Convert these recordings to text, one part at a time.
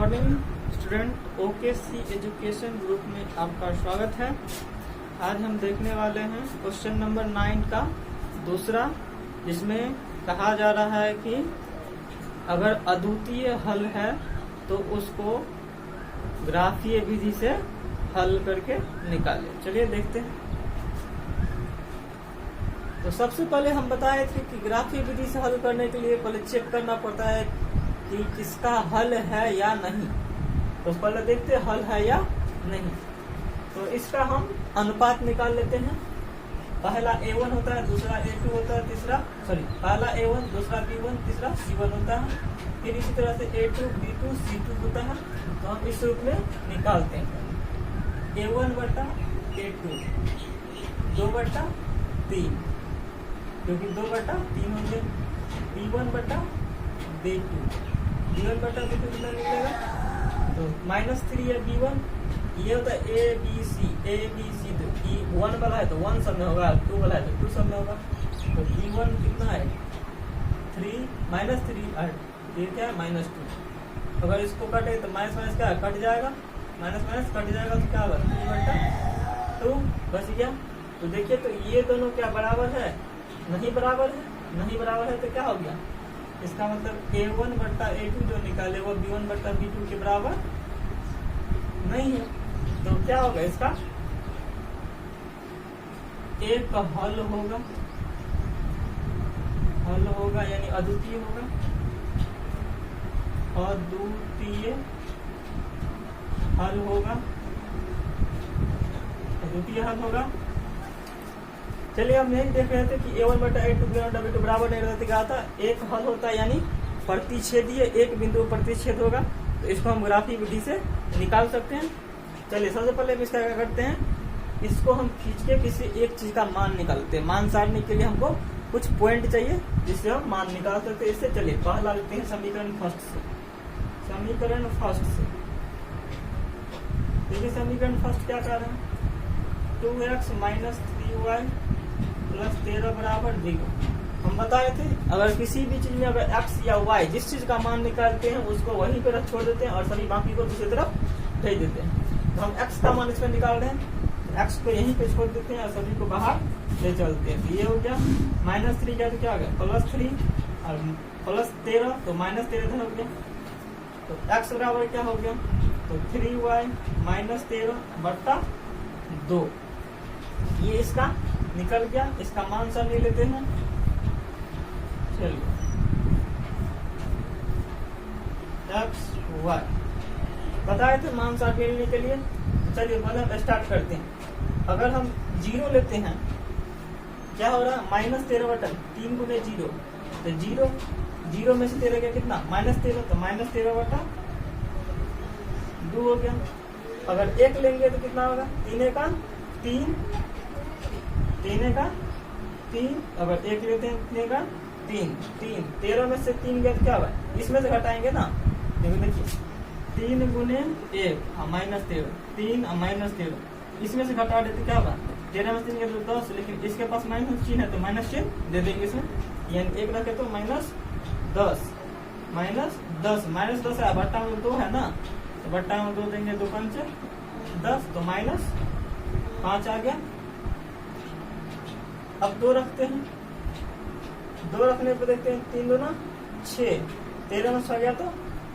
Morning student, OKC education group में आपका स्वागत है। आज हम देखने वाले हैं क्वेश्चन नंबर 9 का दूसरा, जिसमें कहा जा रहा है कि अगर अद्वितीय हल है तो उसको ग्राफीय विधि से हल करके निकालें। चलिए देखते हैं। तो सबसे पहले हम बताए थे कि ग्राफीय विधि से हल करने के लिए पहले चेक करना पड़ता है कि किसका हल है या नहीं। तो पहले देखते हैं हल है या नहीं। तो इसका हम अनुपात निकाल लेते हैं। पहला A1 होता है, दूसरा A2 होता है, पहला A1, दूसरा B1, तीसरा C1 होता है। फिर इसी तरह से A2, B2, C2 होता है। तो हम इस रूप में निकालते हैं। A1 बटा A2 2/3, क्योंकि 2/3 हो गया। B1 बटा B2 बटा B2 कितना निकलेगा? तो -3 है B1। ये होता है A B C। तो 1 वाला है तो 1 सब में होगा, 2 वाला है तो 2 सब में होगा। तो B1 कितना है? 3 और ये क्या है? -2। अगर इसको कटे तो माइनस क्या है? कट जाएगा, माइनस कट जाएगा तो क्या होगा? 3/2 बच गया। तो देखिए, तो ये दोनों क्या बराबर है? नहीं बराबर है। नहीं बराबर है तो क्या हो गया? इसका मतलब A1 बट्टा A2 जो निकाले वो B1 बट्टा B2 के बराबर नहीं है। तो क्या होगा? इसका एक हल होगा यानी अद्वितीय होगा। अद्वितीय हल होगा। चलिए, हम यही देख रहे थे कि A1 बटा A2 B1 बटा B2 बराबर नहीं रहता। क्या था? एक हल होता है यानी प्रतिच्छेदीय, एक बिंदु प्रतिच्छेद होगा। तो इसको हम ग्राफीय विधि से निकाल सकते हैं। चलिए, सबसे पहले हम इसका क्या करते हैं, इसको हम खींच के किसी एक चीज का मान निकालते हैं। मान सारने के लिए हमको कुछ पॉइंट चाहिए जिससे हम मान निकाल सकते हैं। इससे चलिए पहला लेते हैं समीकरण फर्स्ट से। देखिए, समीकरण फर्स्ट क्या कर रहे हैं? 2x - 3y + 13 बराबर 0। हम बताए थे अगर किसी भी चीज में अगर x या y जिस चीज का मान निकालते हैं उसको वहीं पर छोड़ देते हैं और सभी बाकी को दूसरी तरफ भेज देते हैं। तो हम x का मान इसमें निकाल रहे हैं, x को यहीं पे छोड़ देते हैं और सभी को बाहर ले चलते हैं। तो ये हो गया -3 क्या तो क्या हो गया? +3 और +13 तो -13 हो गया। तो x बराबर क्या हो गया? तो 3y - 13 बट्टा 2। ये इसका निकल गया। इसका मान सब ले लेते हैं। चलिए, x y बताए थे मान सार लेने के लिए। चलिए पहले हम स्टार्ट करते हैं। अगर हम 0 लेते हैं, क्या हो रहा है? -13 बटा 3 गुने 0। तो 0 में से 13 गया कितना? -13। तो -13 बटा 2 हो गया। अगर 1 लेंगे तो कितना होगा? 3 का 3 अगर 1 लेते हैं 3 का 3 13 में से 3 गया तो क्या होगा? इसमें से घटाएंगे ना। देखिए 3 गुने 1 -13, 3 -13 इसमें से घटा देते क्या होगा? 13 में 3 गया तो 10, लेकिन इसके पास माइनस चिन्ह है तो माइनस चिन्ह दे देंगे इसमें। यानी 1 रखे तो -10 -10 है। बट्टा में 2 है ना, तो बट्टा में 2 देंगे, 2 पंचे 10 तो -5 आ गया। अब 2 रखते हैं। 2 रखने पर देखते हैं 3 दूना 6, 13 में 6 गया तो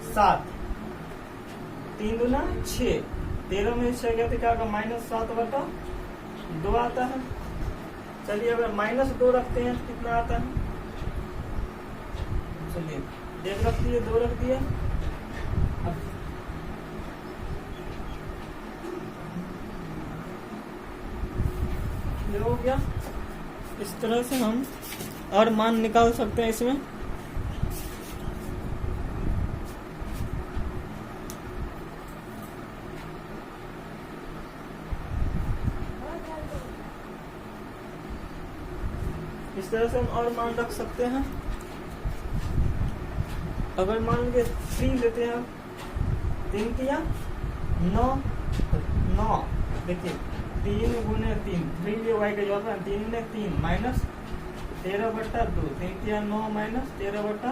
7, 3 दूना 6, 13 में 6 गया तो क्या होगा? -7 बटा 2 आता है। चलिए, अगर -2 रखते हैं तो कितना आता है? चलिए 1 रख दिए, 2 रख दिए। ये हो गया। इस तरह से हम और मान निकाल सकते हैं इसमें। इस तरह से हम और मान रख सकते हैं। अगर मान लीजिए 3 लेते हैं, 3 किया 9। देखिए 3 गुने 3, 3 ये y का जवाब है। 3 गुने 3 -13 बटा 2, 3 किया 9 -13 बटा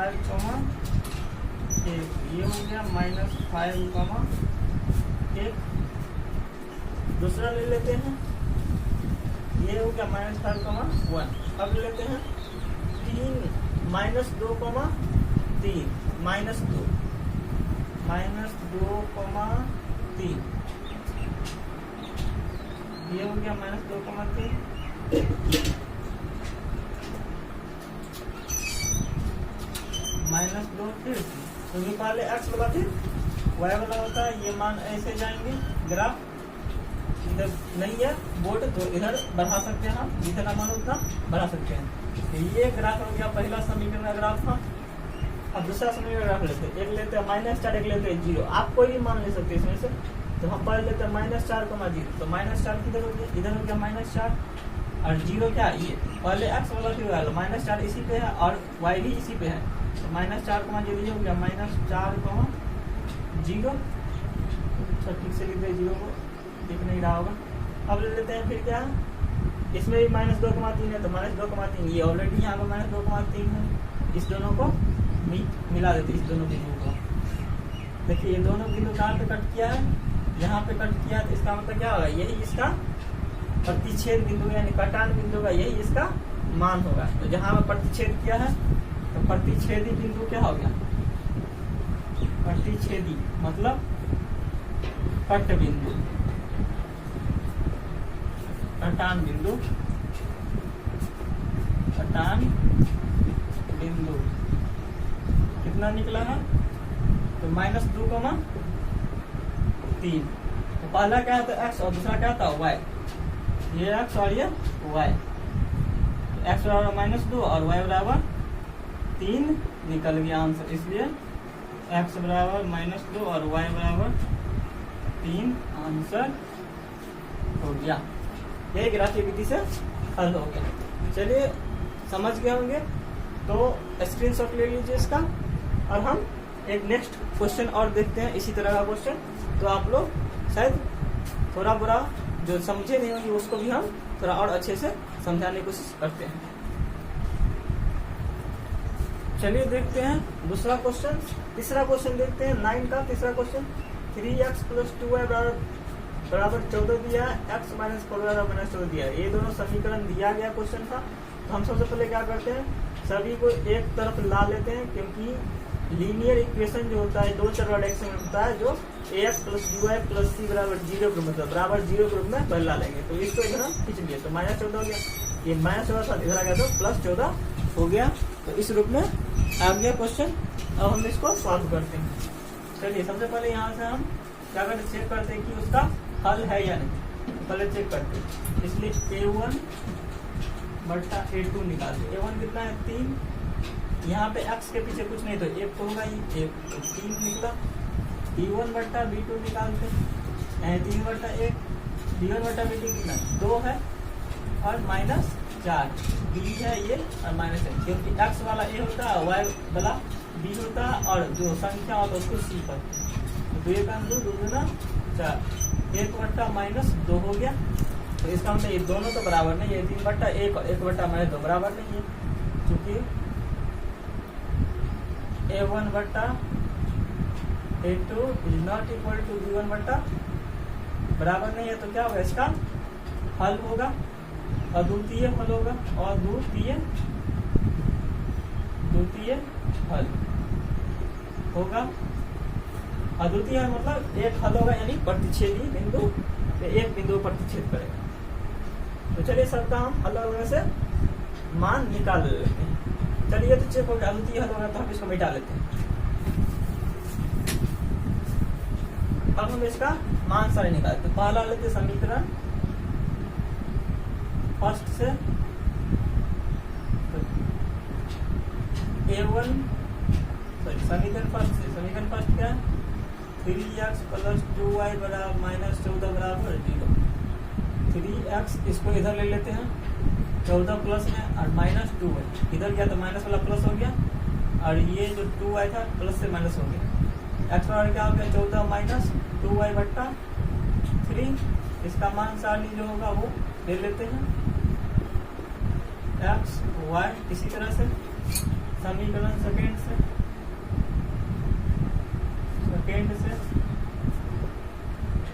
-5, ये हो गया -5, 1। दूसरा ले लेते हैं, ये हो गया -5, 1। अब ले लेते हैं 3 -2, 3 -2, -2, 3, ये हो गया -2, 3। -2 फिर क्योंकि पहले x वाला फिर y वाला होता है, ये मान ऐसे जाएंगे। ग्राफ इधर नहीं है बोर्ड तो इधर बढ़ा सकते हैं, हम जितना मान उतना बढ़ा सकते हैं। तो ये ग्राफ हो गया पहला समीकरण का ग्राफ था। अब दूसरा समीकरण ग्राफ लेते हैं, एक लेते हैं -4, एक लेते हैं 0। आप कोई भी मान ले सकते हैं इसमें से। तो हम पहले लेते हैं -4, 0। तो -4 किधर हो गया, इधर हो गया -4 और 0 क्या ये पहले x वाला फिर -4 इसी पे है और y भी इसी पे है। तो -4, 0 ये हो गया -4, 0। तो ठीक से लिख दे 0 को, दिख नहीं रहा होगा। अब ले लेते हैं फिर क्या है, इसमें भी -2, 3 है तो -2, 3 ये ऑलरेडी यहाँ पर -2, 3 है। इस दोनों को मिला देते, इस दोनों बिंदु को। देखिए ये दोनों बिंदु कहाँ पे कट किया है, यहाँ पे कट किया। तो इसका मतलब क्या होगा, यही इसका प्रतिच्छेद बिंदु यानी कटान बिंदु का यही इसका मान होगा। तो जहाँ पे प्रतिच्छेद किया है तो प्रतिच्छेदी बिंदु क्या हो गया, प्रतिच्छेदी मतलब कट बिंदु, कटान बिंदु, कटान बिंदु कितना निकला है, तो -2, 3। तो पहला क्या था x और दूसरा क्या था y, ये x और ये y। तो x बराबर -2 और y बराबर 3 निकल गया आंसर। इसलिए x बराबर -2 और y बराबर 3 आंसर हो गया। यही ग्राफीय विधि से हल हो गया। चलिए समझ गए होंगे तो स्क्रीनशॉट ले लीजिए इसका। और हम एक नेक्स्ट क्वेश्चन और देखते हैं इसी तरह का क्वेश्चन। तो आप लोग शायद थोड़ा बुरा जो समझे नहीं होंगे उसको भी हम थोड़ा और अच्छे से समझाने की कोशिश करते हैं। चलिए देखते हैं दूसरा क्वेश्चन। तीसरा क्वेश्चन देखते हैं 9 का तीसरा क्वेश्चन। 3x + 2y बराबर 14 दिया है, x - 4y -14 दिया है। ये दोनों समीकरण दिया गया क्वेश्चन था। तो हम सबसे पहले क्या करते हैं, सभी को एक तरफ ला लेते हैं, क्योंकि लीनियर इक्वेशन जो होता है 2 चर वाला डायरेक्शन में होता है, जो ax + by + c बराबर 0 के मतलब बराबर 0 के रूप में पहले ला लेंगे। तो इसको इधर खींच लिए तो -14 हो गया, ये -14 था इधर आ गया तो +14 हो गया। तो इस रूप में आ गया क्वेश्चन। अब हम इसको सॉल्व करते हैं। चलिए सबसे पहले यहाँ से हम क्या करते, चेक करते हैं कि उसका हल है या नहीं। पहले चेक करते हैं, इसलिए a1 बटा a2 निकालते। a1 कितना है 3, यहाँ पे x के पीछे कुछ नहीं तो 1 तो होगा, ये 3 निकला। b1 बटा b2 निकालते, 3 बटा 1, b1 बटा b2 कितना 2 है और -4, b है ये और -1, क्योंकि x वाला a होता है, y वाला b होता है और जो संख्या होता है उसको c पर। तो 2 का 2, 2 गुना 4, 1 बटा -2 हो गया। तो इसका मतलब ये दोनों तो बराबर नहीं है, 3 बटा 1 और 1 बटा -2 बराबर नहीं है, क्योंकि a1 बटा a2 is not equal to b1 बटा बराबर नहीं है। तो क्या होगा, इसका हल होगा, अद्वितीय हल होगा, अद्वितीय हल होगा। अद्वितीय हल मतलब एक हल होगा, यानी प्रतिच्छेदी बिंदु, एक बिंदु प्रतिच्छेद करेगा। तो चलिए सबका हम अलग अलग से मान निकाल लेते हैं। चलिए तो चेक हो गया, अद्वितीय हल होगा तो हम इसको मिटा लेते हैं। अब हम इसका मान सारे निकालते हैं। पहला लेते समीकरण फर्स्ट से, a1 समीकरण फर्स्ट से, समीकरण फर्स्ट क्या है 3x + 2y बराबर -14 बराबर 0। 3x इसको इधर ले लेते हैं, 14 प्लस में और -2 है, इधर गया तो माइनस वाला प्लस हो गया और ये जो 2y था प्लस से माइनस हो गया। x बराबर क्या हो गया 14 - 2y बट्टा 3। इसका मान सारणी जो होगा वो ले लेते हैं, x y इसी तरह से समीकरण सेकेंड से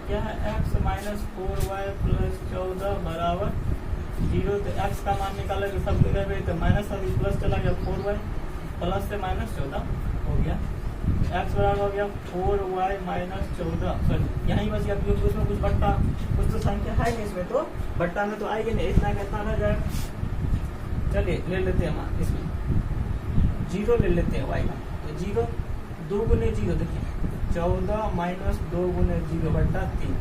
क्या है, x माइनस 4y प्लस 14 बराबर 0। तो x का मान निकाला कि सब जगह पे तो माइनस अभी प्लस चला गया 4y प्लस से माइनस 14 हो गया। x बराबर हो गया 4y माइनस 14, सॉरी यहीं बस अब उसमें कुछ बट्टा कुछ तो संख्या है नहीं इसमें, तो बट्टा में तो आएगी नहीं, इतना कितना रह जाएगा। चलिए ले लेते हैं मान, इसमें 0 ले लेते हैं y का, तो 0 2 गुने 0 देखिए 14 माइनस 2 गुने 0 बट्टा 3,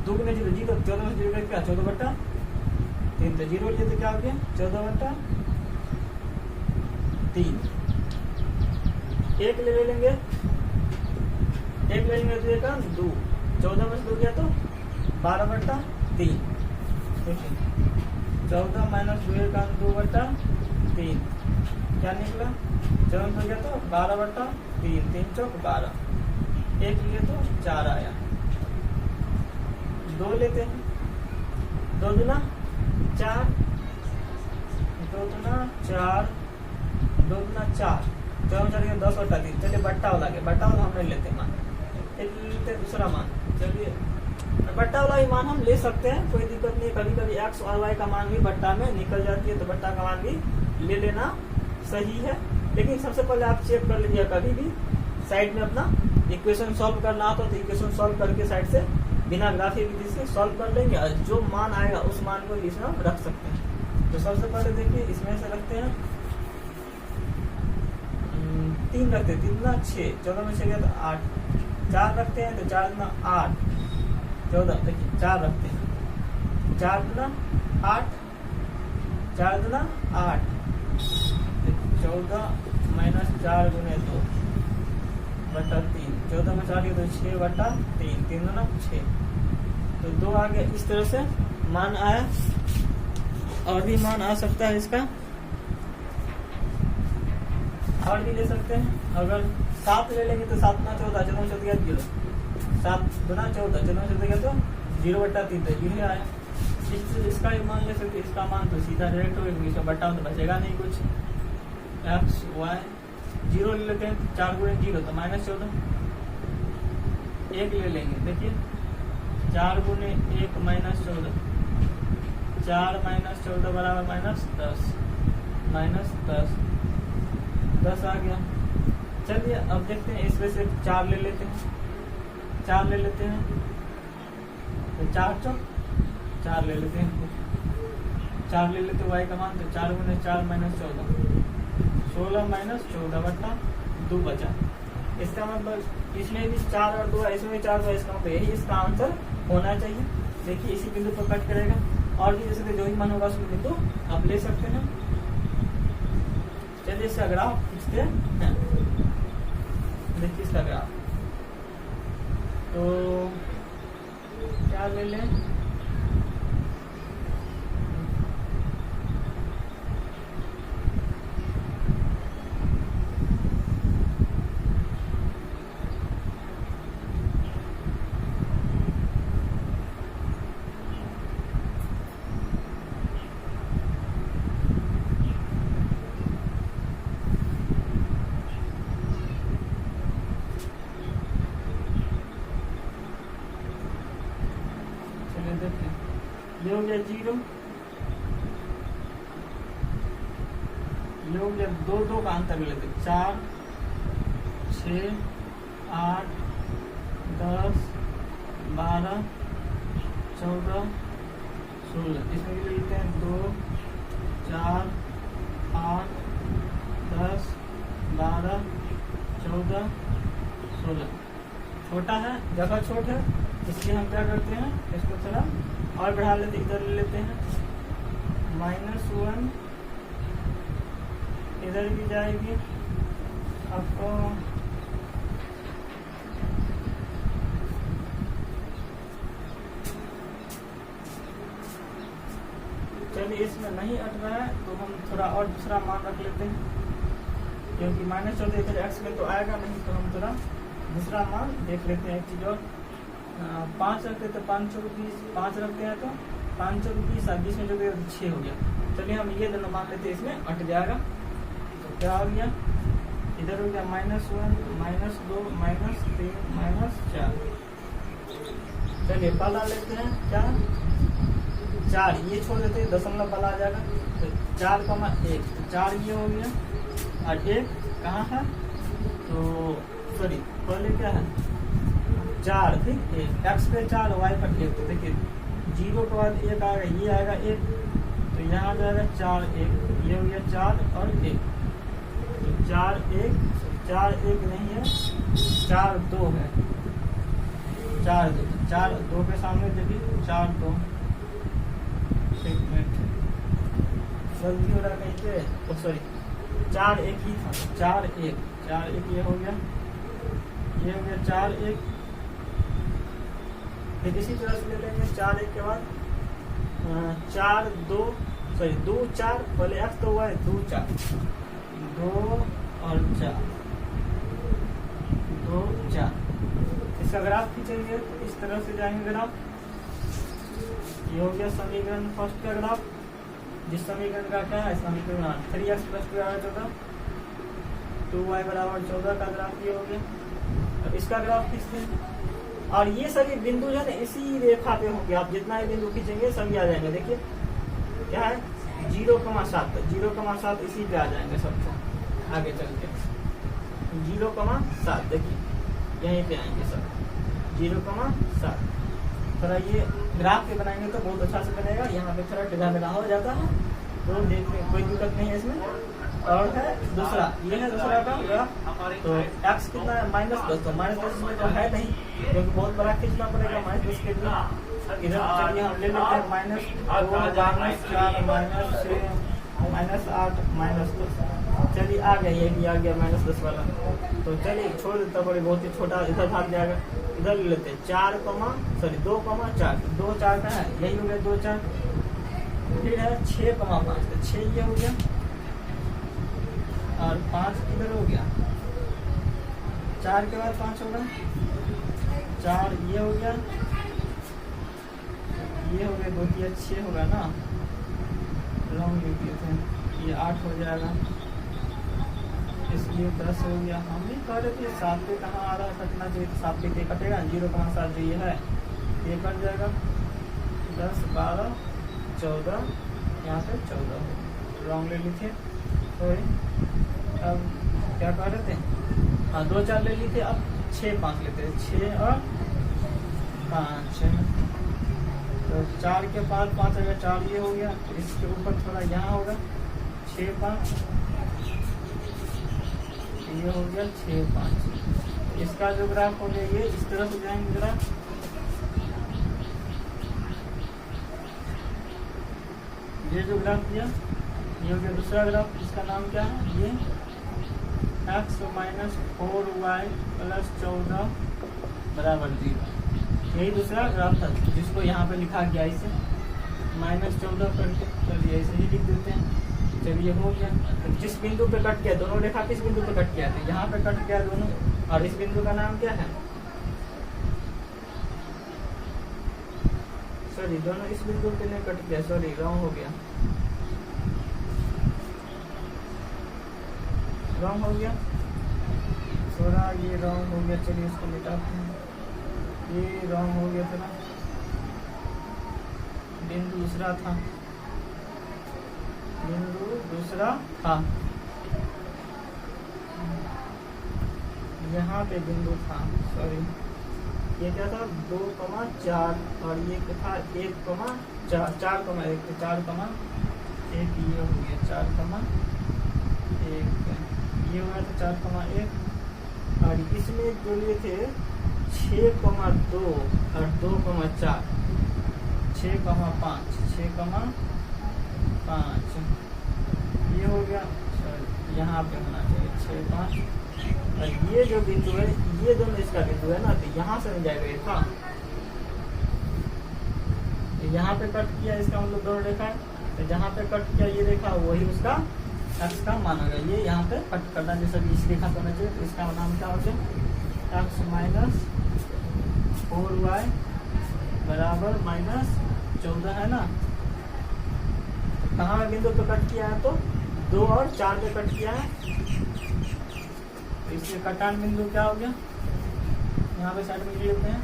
2 गुने 0 0, 14 में 0 का क्या 14 बट्टा 3, तो 0 लिए तो क्या हो गया 14 बट्टा 3। एक ले लेंगे, एक ले लेंगे तो एक 2, 14 में से 2 गया तो 12 बट्टा 3, देखिए 14 माइनस 2 का 2 बट्टा 3 क्या निकला, 14 में गया तो 12 बट्टा 3, 3 चौक 12, एक लिए तो 4 आया। 2 लेते हैं, 2 दूना 4, 2 दूना 4, 2 दूना 4, 14 चलिए 10 बट्टा 3। चलिए बट्टा वाला के, बट्टा वाला हम नहीं लेते मान, एक लेते दूसरा मान। चलिए बट्टा वाला ही मान हम ले सकते हैं, कोई दिक्कत नहीं। कभी कभी x और y का मान भी बट्टा में निकल जाती है, तो बट्टा का मान भी ले लेना सही है। लेकिन सबसे पहले आप चेक कर लीजिए, कभी भी साइड में अपना इक्वेशन सॉल्व करना आता तो इक्वेशन सॉल्व करके साइड से बिना ग्राफी विधि से सॉल्व कर लेंगे, और जो मान आएगा उस मान को इसमें रख सकते हैं। तो सबसे पहले देखिए इसमें से रखते हैं 3 रखते हैं, 3 गुना 6, 14 में 6 गया तो 8, 4 रखते हैं तो 4 गुना 8 14, देखिए 4 रखते हैं, 4 गुना 8, 4 गुना 8, 14 माइनस 4 गुने 2 बट्टा 3, 14 में 4 तो 6 बट्टा 3, 3 गुना 6, तो 2 आ गया। इस तरह से मान आया, और भी मान आ सकता है इसका, और भी ले सकते हैं। अगर 7 ले लेंगे तो 7 गुना 14, 14 में 14 गया 0, 7 गुना 14, 14 में 14 गया तो 0 बट्टा 3, तो 0 आया। इसका भी मान ले सकते, इसका मान तो सीधा डायरेक्ट हो, इसका बट्टा तो बचेगा नहीं कुछ। x y 0 ले लेते हैं, 4 गुणे 0 तो माइनस 14, 1 ले लेंगे, देखिए 4 गुणे 1 माइनस 14, 4 माइनस 14 बराबर माइनस 10, माइनस 10 आ गया। चलिए अब देखते हैं, इसमें से 4 ले लेते हैं, 4 ले लेते हैं, तो 4 चौक 4 ले लेते हैं, 4 ले लेते हैं y का मान, तो 4 गुणे 4 माइनस 14, 16 माइनस 14 बट्टा 2 बचा। इसका मतलब इसमें भी 4 और 2 है, इसमें भी 4 2 है, इसका मतलब यही इसका आंसर होना चाहिए। देखिए इसी बिंदु पर कट करेगा, और भी जैसे जो ही मान होगा उस बिंदु आप ले सकते हैं। चलिए इसका ग्राफ खींचते हैं, देखिए इसका ग्राफ, तो क्या ले लें, ये हो गया 0, ये हो गया 2 2 का अंतर ले लेते, 4 6 8 10 12 14 16, इसमें ले लेते हैं 2 4 8 10 12 14 16, छोटा है, जगह छोट है, इसलिए हम क्या करते हैं, इसको थोड़ा और बढ़ा लेते, इधर ले लेते हैं -1, इधर भी जाएगी आपको, चलिए इसमें नहीं अट रहा है तो हम थोड़ा और दूसरा मान रख लेते हैं, क्योंकि -14 इधर x में तो आएगा नहीं, तो हम थोड़ा दूसरा मान देख लेते हैं। एक चीज और 5 रखते तो 5 चौक 20, 5 रखते हैं तो 5 चौक 20, 20 में जो 6 हो गया। चलिए हम ये दोनों मान लेते हैं, इसमें अट जाएगा। तो क्या हो गया, इधर हो गया -1 -2 -3 -4। चलिए पहला लेते हैं क्या, 4, ये छोड़ देते हैं, दशमलव वाला आ जाएगा, तो 4,1, 4 ये हो गया, और 1 कहाँ है, तो सॉरी पहले क्या है 4, ठीक, 1 x पे 4 y पर 1, तो देखिए 0 के बाद 1 आएगा, ये आएगा 1, तो यहाँ आ जाएगा 4 1, ये हो गया 4 और 1, तो 4 1 नहीं है, 4 2 है, 4 2 के सामने देखिए 4 2, एक मिनट गलती हो रहा कहीं पे, ओ सॉरी 4 1 ही था, 4 1 ये हो गया, ये हो गया 4 1, फिर इसी तरह से ले लेंगे 4 1 के बाद 4 2 सॉरी 2 4, पहले x तो हुआ है 2 4, 2 और 4 2 4, इसका ग्राफ खींचेंगे तो इस तरह से जाएंगे ग्राफ, ये हो गया समीकरण फर्स्ट का ग्राफ, जिस समीकरण का क्या है समीकरण 3x + 2 आया था, 2y = 14 का ग्राफ ये हो गया। अब इसका ग्राफ खींचते हैं, और ये सभी बिंदु जो है ना इसी रेखा पे होंगे, आप जितना भी बिंदु खींचेंगे सभी आ जाएंगे, देखिए क्या है 0,7, 0,7 इसी पे आ जाएंगे सबसे आगे चल के, 0,7 देखिए यहीं पे आएंगे सब 0,7। थोड़ा ये ग्राफ पे बनाएंगे तो बहुत अच्छा से बनेगा, यहाँ पे थोड़ा टेढ़ा मेढ़ा हो जाता है तो देखने कोई दिक्कत नहीं है इसमें। और है दूसरा, ये है दूसरा का ग्राफ, तो x कितना है -10, तो -10 में तो है नहीं क्योंकि बहुत बड़ा खींचना पड़ेगा -10 के लिए, इधर चलिए हम ले लेते हैं -2 -4 -6 -8 -10, चलिए आ गया, ये भी आ गया -10 वाला, तो चलिए छोड़ देता पड़े, बहुत ही छोटा इधर भाग जाएगा, इधर ले लेते हैं 2,4, 2 4 का है, यही हो गया 2 4, फिर है 6,5, तो 6 ये हो गया, और 5 किधर हो गया, 4 के बाद 5 होगा, 4 ये हो गया, ये हो गया 2 3 6 होगा ना, लॉन्ग लिख दिए थे, ये 8 हो जाएगा, इसलिए 10 हो गया। हम भी कह रहे थे 7 पे कहाँ आ रहा है, कटना चाहिए, 7 पे कटेगा, 0,7 जो ये है ये कट जाएगा, 10 12 14, यहाँ पे 14 हो, लॉन्ग ले ली थे, तो अब क्या कह रहे थे, हाँ 2 4 ले ली थे, अब 6 5 लेते हैं, 6 और 5, तो 4 के बाद 5 अगर 4 ये हो गया, तो इसके ऊपर थोड़ा यहाँ होगा 6 5, ये हो गया 6 5, इसका जो ग्राफ हो गया ये इस तरह से जाएंगे ग्राफ, ये जो ग्राफ दिया ये हो गया दूसरा ग्राफ, इसका नाम क्या है, ये x - 4y + 14 = 0, यही दूसरा ग्राफ था जिसको यहाँ पे लिखा गया, इसे -14 करके, चलिए ऐसे ही लिख देते हैं, चलिए हो गया। तो जिस बिंदु पे कट गया, दोनों रेखा किस बिंदु पे कट गया था, यहाँ पे कट गया दोनों, और इस बिंदु का नाम क्या है, सॉरी दोनों इस बिंदु पे नहीं कट गया, सॉरी रॉन्ग हो गया, रॉन्ग हो गया, थोड़ा ये रॉन्ग हो गया, चलिए इसको मिटाते हैं, ये रॉन्ग हो गया था ना, बिंदु दूसरा था, यहाँ पे बिंदु था, सॉरी ये क्या था 2,4, और ये क्या था 1,4 4,1 4,1, ये हो गया 4,1, ये हो गया था 4,1, और इसमें जो लिए थे 6,2 और 2,4, 6,5 ये हो गया, यहाँ पे होना चाहिए 6 5, और ये जो बिंदु है ये दोनों इसका बिंदु है ना, तो यहाँ से नहीं जाएगा ये था, तो यहाँ पे कट किया, इसका मतलब दोनों रेखा है, तो जहाँ पे कट किया ये रेखा वही उसका x का मान होगा, ये यहाँ पे कट करना जैसे इस रेखा पे होना चाहिए, तो इसका नाम क्या हो गया, x - 4y = -14 है ना, कहाँ बिंदु पे कट किया है, तो 2 और 4 पे कट किया है, तो इसलिए कटान बिंदु क्या हो गया, यहाँ पे साइड में लिख लेते हैं,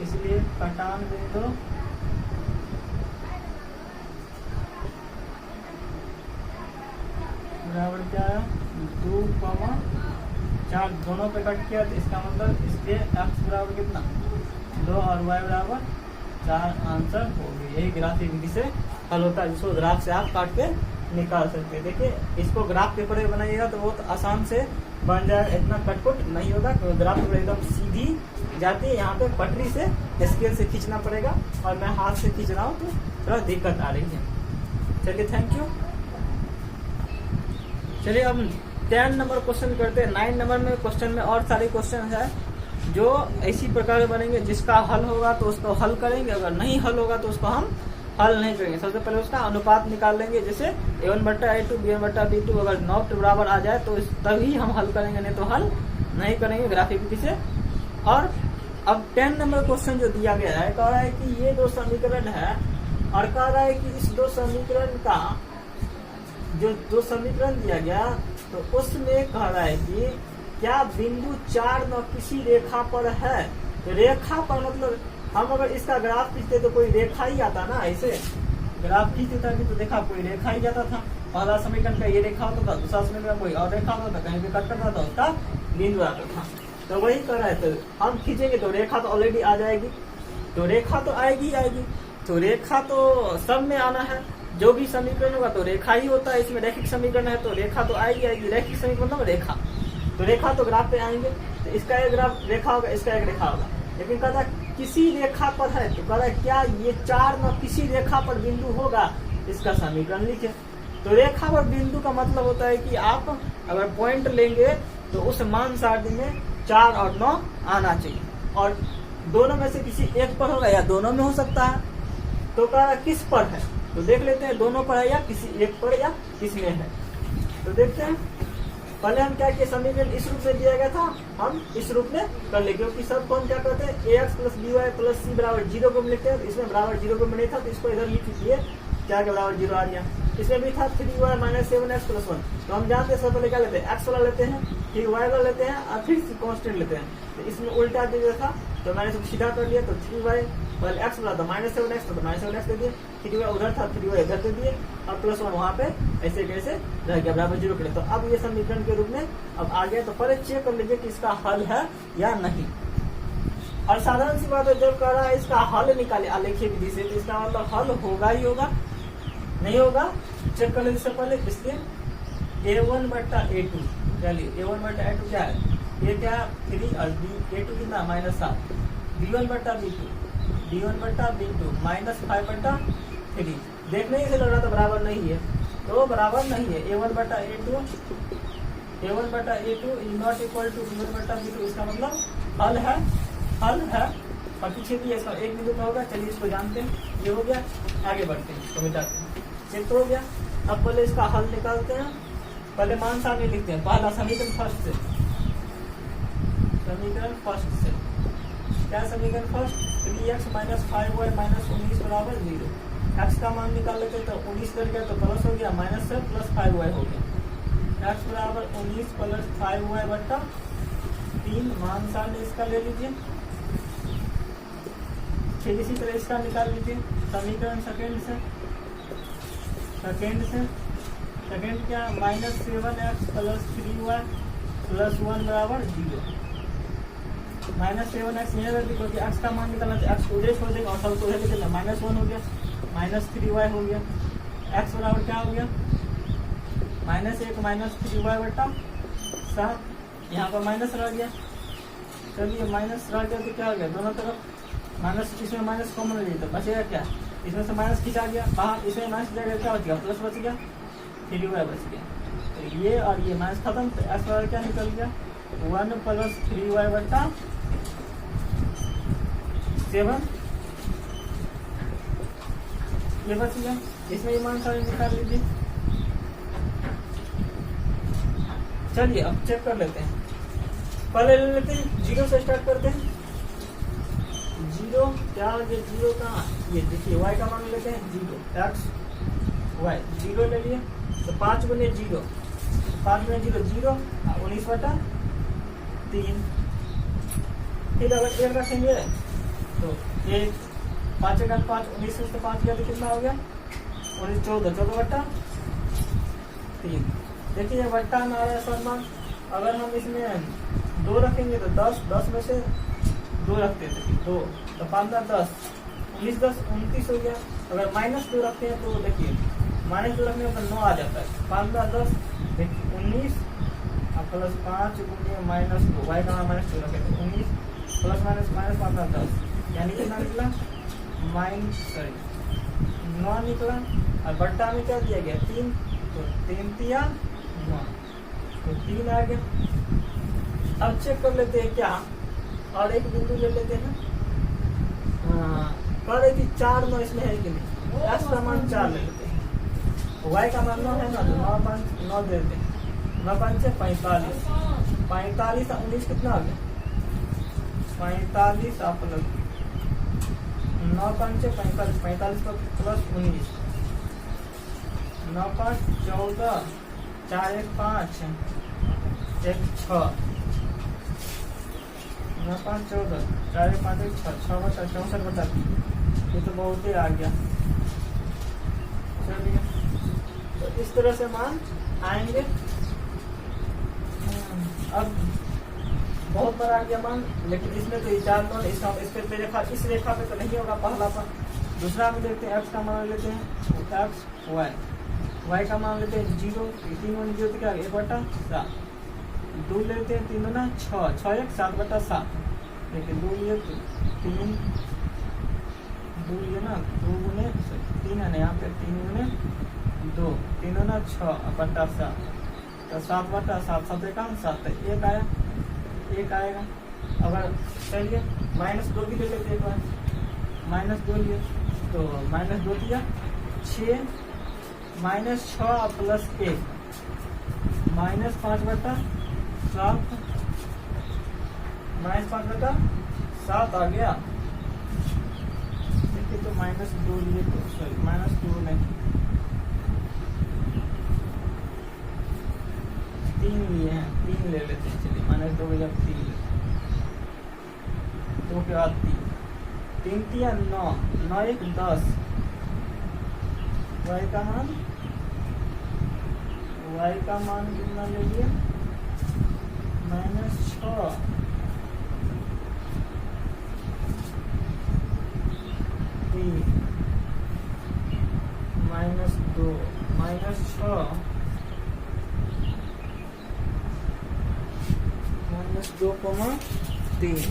इसलिए कटान बिंदु बराबर क्या है 2,4 दोनों पे कट किया, तो इसका मतलब इसलिए x बराबर कितना 2 और y बराबर 4 आंसर होगी। यही ग्राफिक विधि से हल होता है, जिसको ग्राफ से आप काट के निकाल सकते हैं। देखिए इसको ग्राफ पेपर में बनाइएगा तो बहुत आसान से बन जाएगा, इतना कटपुट नहीं होगा, क्योंकि ग्राफ पेपर एकदम सीधी जाती है, यहाँ पे पटरी से स्केल से खींचना पड़ेगा, और मैं हाथ से खींच रहा हूँ तो थोड़ा दिक्कत आ रही है। चलिए थैंक यू। चलिए अब 10 नंबर क्वेश्चन करते हैं। 9 नंबर में क्वेश्चन में और सारे क्वेश्चन है जो इसी प्रकार बनेंगे, जिसका हल होगा तो उसको हल करेंगे, अगर नहीं हल होगा तो उसको हम हल नहीं करेंगे। सबसे पहले उसका अनुपात निकाल लेंगे, जैसे a1/a2 b1/b2 अगर नॉट बराबर आ जाए तो तभी हम हल करेंगे, नहीं तो हल नहीं करेंगे ग्राफिक विधि से। और अब 10 नंबर क्वेश्चन जो दिया गया है, कह रहा है कि ये 2 समीकरण है, और कह रहा है कि इस 2 समीकरण का जो 2 समीकरण दिया गया तो उसमें कह रहा है कि क्या बिंदु 4 न किसी रेखा पर है। तो रेखा पर मतलब हम अगर इसका ग्राफ खींचते तो कोई रेखा ही आता ना, ऐसे ग्राफ खींचते था तो देखा कोई रेखा ही जाता था। पहला समीकरण का ये रेखा होता था, दूसरा समीकरण कोई और रेखा होता था, कहीं भी कट करता था उसका बिंदु आता था। तो वही कर रहा है, तो हम खींचेंगे तो रेखा तो ऑलरेडी आ जाएगी, तो रेखा तो आएगी आएगी, तो रेखा तो सब में आना है, जो भी समीकरण होगा तो रेखा ही होता है। इसमें रैखिक समीकरण है तो रेखा तो आएगी आएगी, रैखिक समीकरण मतलब रेखा, तो रेखा तो ग्राफ पे आएंगे, तो इसका एक ग्राफ रेखा होगा, इसका एक रेखा होगा। लेकिन कहता है किसी रेखा पर है, तो कहता है क्या ये 4 न किसी रेखा पर बिंदु होगा, इसका समीकरण लिखे। तो रेखा पर बिंदु का मतलब होता है कि आप अगर पॉइंट लेंगे तो उस मान सारणी में 4 और 9 आना चाहिए, और दोनों में से किसी एक पर होगा या दोनों में हो सकता है। तो कह रहा किस पर है, तो देख लेते हैं दोनों पर है या किसी एक पर या किसमें है। तो देखते हैं, पहले हम क्या किए, समीकरण इस रूप में दिया गया था, हम इस रूप में कर ले, क्योंकि सब कौन क्या करते हैं ax + by + c बराबर 0 को लिखते हैं। तो इसमें बराबर 0 को नहीं था, तो इसको इधर लिख दिए, क्या के बराबर 0 आ गया। इसमें भी था 3y - 7x + 1, तो हम जानते हैं सबसे पहले क्या लेते हैं, x वाला लेते हैं, फिर y वाला लेते हैं, और फिर कांस्टेंट लेते हैं। तो इसमें उल्टा दे दिया था, तो मैंने सब सीधा कर लिया। तो 3y पहले x वाला था -7x, तो -7x दे दिए, 3y उधर था 3y इधर दे दिए, और +1 वहाँ पे ऐसे कैसे रह गया, बराबर 0 के लिए। तो अब ये समीकरण के रूप में अब आ गया। तो पहले चेक कर लीजिए कि इसका हल है या नहीं। और साधारण सी बात है, जब कह रहा है इसका हल निकाले आलेखीय विधि से, तो इसका मतलब हल होगा ही होगा, नहीं होगा चेक कर लीजिए। पहले इसलिए a1/a2, चलिए a1/a2 क्या है, ये क्या 3 और a2 कितना -7, b1/b2 d1/b2 -5/3। देखने से लग रहा था बराबर नहीं है, तो बराबर नहीं है। a1/a2 is not equal to b1/b2, इसका मतलब हल है, हल है। और पीछे भी इसका एक बिंदु का होगा। चलिए इसको जानते हैं, ये हो गया, आगे बढ़ते हैं, तो मिटाते हैं, चेक तो हो गया। अब पहले इसका हल निकालते हैं, पहले मान सामने लिखते हैं, पहला समीकरण फर्स्ट से, समीकरण फर्स्ट से क्या समीकरण फर्स्ट, 3x - 5y - 19 बराबर 0। x का मान निकाल लेते तो 19 कर गया, तो प्लस हो गया, माइनस से प्लस 5y हो गया। x बराबर 19 + 5y/3 मान सामने इसका ले लीजिए। फिर इसी तरह इसका निकाल लीजिए समीकरण सेकेंड से, सेकेंड क्या -7x + 3y + 1 बराबर 0। -7x यहाँ रख दी, क्योंकि x का मान निकालना तो x उधर छोड़ देगा और सब उधर लेके -1 हो गया, -3y हो गया। x बराबर क्या हो गया, -1 - 3y/7, यहाँ पर माइनस रह गया। चलिए माइनस रह गया तो क्या हो गया, दोनों तरफ माइनस, इसमें माइनस कॉमन ले तो बचेगा क्या, इसमें से माइनस खिंचा गया बाहर, इसमें माइनस जगह क्या बच गया, प्लस बच गया, 3y बच गया। तो ये और ये माइनस खत्म, तो x बराबर क्या निकल गया, 1 + 3y/7। ये बच गया, इसमें ये मान सारे निकाल लीजिए। चलिए अब चेक कर लेते हैं, पहले ले लेते हैं 0 से स्टार्ट करते हैं। 0 क्या, ये 0 कहाँ, ये देखिए y का मान लेते हैं 0, x y 0 ले लिए, तो 5 गुने 0 0 19/3। फिर अगर 1 रखेंगे तो 1 5 1 5 19 से 5 गया तो कितना हो गया 19 14/3। देखिए ये बट्टा में आ रहा है सम्मान। अगर हम इसमें 2 रखेंगे तो 10 में से 2 रखते थे 2 तो 15 10 19 10 29 हो गया। अगर -2 रखते हैं तो देखिए -2 रखने पर 9 आ जाता है। 15 10 19 प्लस 5 गुने -2 y का मान -2 रखे थे 19 प्लस -15 10 यानी कितना निकला 9 निकला। और बट्टा में क्या दिया गया 3 तो 3 3 9 तो 3 आ गया। अब चेक कर लेते हैं क्या और एक बिंदु ले लेते हैं। कह रहे थी 4 9 इसमें है कि नहीं। x का मान 4 ले लेते हैं y का मान 9 है ना तो 9 दे देते हैं 9 5 45 45 और 19 कितना आ गया 45 आप लोग 9 5 45 45 प्लस 19 9 5 14 4 1 5 1 6 9 5 14 4 1 5 1 6 64/3 ये तो बहुत ही आ गया। चलिए तो इस तरह से मान आएंगे। अब बहुत बड़ा आ गया मान, लेकिन इसमें तो 4 9 इस रेखा पे तो नहीं होगा पहला पर। दूसरा में देखते हैं x का मान लेते हैं x y का मान लेते हैं 0 3 1 0 तो क्या 1/7 2 लेते हैं 3 2 6 6 1 7/7 देखिए 2 लिए 3 2 लिए ना 2 गुने 3 है ना यहाँ पे 3 गुने 2 3 2 6/7 तो 7/7 7 1 7 1 आया 1 आएगा। अगर चलिए -2 भी ले लेते हैं -2 लिए तो -2 दिया 6 -6 प्लस 1 -5/7 -5/7 आ गया। देखिए तो -2 लिए तो सॉरी -2 नहीं 3 लिए हैं 3 ले लेते हैं। चलिए -2 जब 3 लेते 2 के बाद 3 3 9 9 1 10 y का मान कितना ले लिया -6 3 -2 -6 -2,3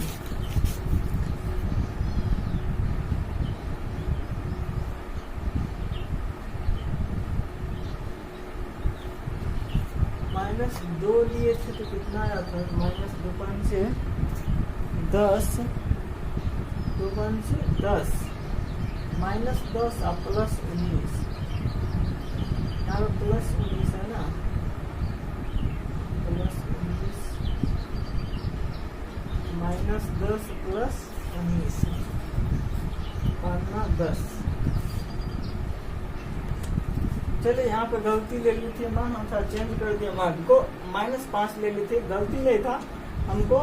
-2 लिए थे तो कितना आया था -2 5 से 10 2 5 से 10 -10 और प्लस 19 यहाँ पे प्लस 19 है ना प्लस 19 -10 प्लस 19 10। चलिए यहाँ पे गलती ले ली थी मान हम चेंज कर दिया मान को -5 ले ली थी। गलती नहीं था हमको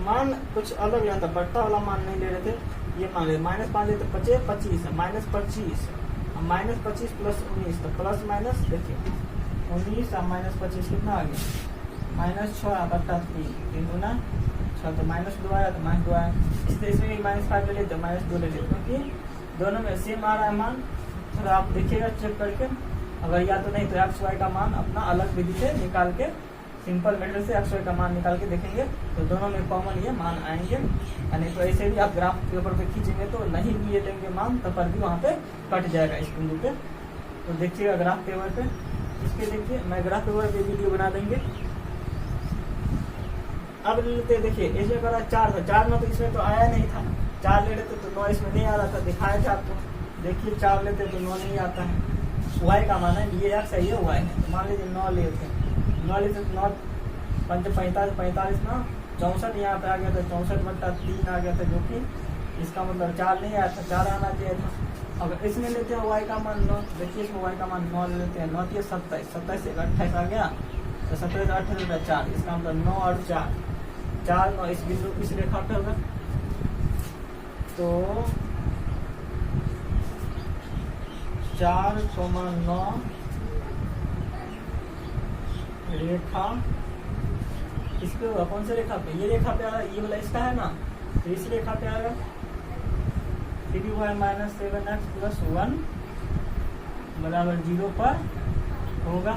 मान कुछ अलग लेना था बट्टा वाला मान नहीं ले रहे थे। ये मान ले -5 लेते 25 है -25 -25 प्लस 19 तो प्लस माइनस देखिए 19 और -25 कितना आ गया -6/3 3 गुना 6 तो -2 आया तो -2 आया। इसमें -5 ले लेते -2 ले लेते क्योंकि दोनों में सेम आ रहा है मान। थोड़ा आप देखिएगा चेक करके अगर या तो नहीं तो x y का मान अपना अलग विधि से निकाल के सिंपल मेथड से x y का मान निकाल के देखेंगे तो दोनों में कॉमन ये मान आएंगे। नहीं तो ऐसे भी आप ग्राफ पेपर पे खींचेंगे तो नहीं भी ये लेंगे मान तब पर भी वहाँ पे कट जाएगा इस बिंदु पे। तो देखिएगा ग्राफ पेपर पे इसके देखिए मैं ग्राफ पेपर पे वीडियो बना देंगे। अब लेते देखिए इसमें करा 4 था 4 में तो इसमें तो आया नहीं था 4 ले लेते तो 9 इसमें नहीं आ रहा था दिखाया था आपको। देखिए 4 लेते तो 9 नहीं आता है। y का मान है ये x है ये y है तो मान लीजिए 9 लेते 9 लेते 9 5 45 45 ना 64 यहाँ पे आ गया था 64/3 आ गया था जो कि इसका मतलब 4 नहीं आया था 4 आना चाहिए था। अगर इसमें लेते हैं y का मान 9, देखिए इसमें y का मान 9 ले लेते हैं, 9 दिए 27, 27 से 28 आ गया तो 17 से 28 होता है 4, इसका मतलब 9 और 4, 4 9 इस बिंदु इस रेखा पे होगा, तो 4,9 रेखा इस पे होगा। कौन से रेखा पे? ये रेखा पे आ रहा है, ये वाला इसका है ना, तो इस रेखा पे आएगा 3y माइनस 7x प्लस 1 बराबर 0 पर होगा,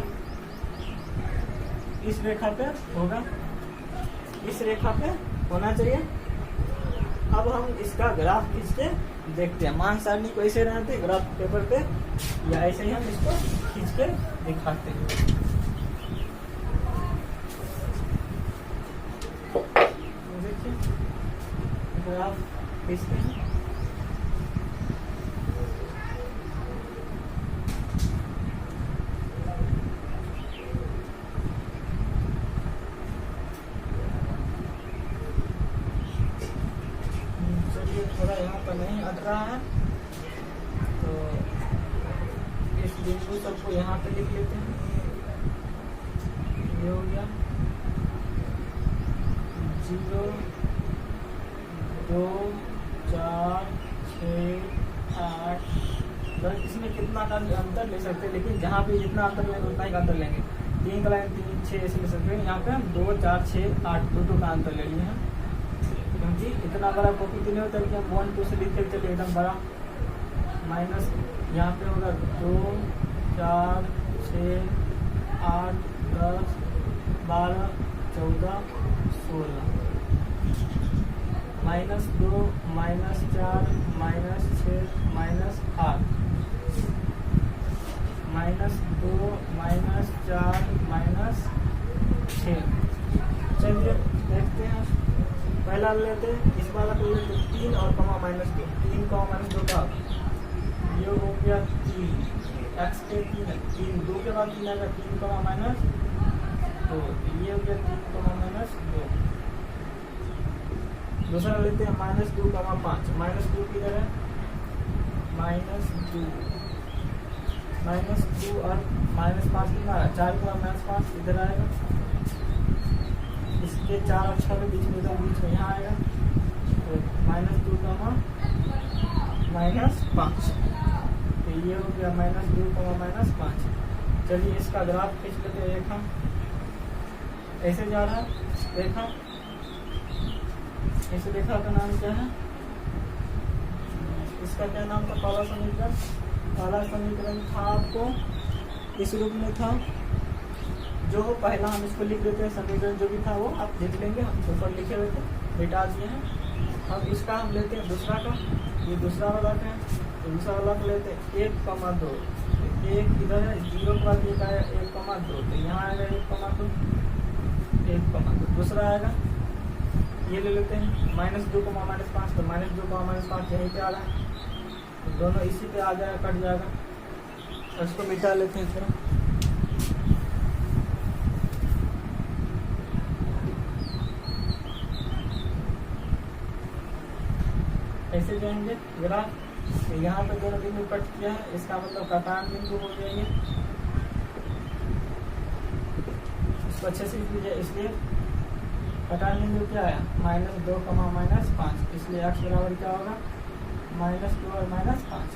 इस रेखा पे होगा, इस रेखा पे होना चाहिए। अब हम इसका ग्राफ खींच के देखते हैं, मान सारणी को ऐसे रहते ग्राफ पेपर पे या ऐसे ही हम इसको खींच के दिखाते हैं। देखिए ग्राफ खींचते हैं, थोड़ा यहाँ पर नहीं अट रहा है तो इस बिंदु सबको यहाँ पे लिख लेते हैं। ये हो गया 0 2 4 6 8 10। इसमें कितना का अंतर ले सकते हैं, लेकिन जहाँ पे जितना अंतर लेंगे उतना ही का अंतर लेंगे। 3 का लाइन 3 6 ऐसे ले सकते हैं, यहाँ पे हम 2 4 6 8 2 का अंतर ले लिए हैं, क्योंकि इतना बड़ा कॉपी तो नहीं होता कि हम 1 2 से लिख कर चले एकदम बड़ा। माइनस यहाँ पे होगा 2 4 6 8 10 12 14 16 minus 2 minus 4 minus 6 minus 8 minus 2 minus 4 minus 6। चलिए देखते हैं, पहला लेते हैं इस वाला को लेते 3 और कमा माइनस 2, 3 कमा माइनस 2 का ये हो गया 3 x के 3 है, 3 2 के बाद 3 आएगा 3 कमा माइनस 2, ये हो गया 3 कमा माइनस 2। दूसरा लेते हैं माइनस 2 कमा 5, माइनस 2 किधर है, माइनस 2 और माइनस 5 कितना है, 4 कमा माइनस 5 इधर आएगा, इसके 4 और 6 के बीच में इधर बीच में यहाँ आएगा, तो माइनस 2 कमा माइनस 5, तो ये हो गया माइनस 2 कमा माइनस 5। चलिए इसका ग्राफ खींच लेते हैं, रेखा ऐसे जा रहा है, रेखा इस रेखा का नाम क्या है, इसका क्या नाम था, पहला समीकरण, पहला समीकरण था आपको इस रूप में था, जो पहला हम इसको लिख देते हैं, समीकरण जो भी था वो आप देख लेंगे, हम ऊपर लिखे हुए थे, मिटा दिए हैं। अब इसका हम लेते हैं दूसरा का, ये दूसरा वाला का है, तो दूसरा वाला का लेते हैं 1,2, 1 इधर है, 0 के बाद 1 आया 1,2, तो यहाँ आएगा 1,2, 1,2 दूसरा आएगा, ये ले लेते हैं माइनस 2 कमा माइनस 5, तो माइनस 2 कमा माइनस 5 यहीं पे आ रहा है, तो दोनों इसी पे आ जाएगा, कट जाएगा, तो इसको मिटा लेते हैं थोड़ा। ऐसे जाएंगे ग्राफ, तो यहाँ पे दोनों बिंदु कट किया है, इसका मतलब कटान बिंदु हो जाएंगे, इसको अच्छे से लिख लीजिए। इसलिए कटान बिंदु क्या है, माइनस 2 कमा माइनस 5, इसलिए x बराबर क्या होगा, माइनस 2 और माइनस 5।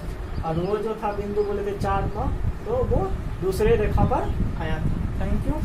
और वो जो था बिंदु बोले थे 4 9, तो वो दूसरे रेखा पर आया था। Thank you.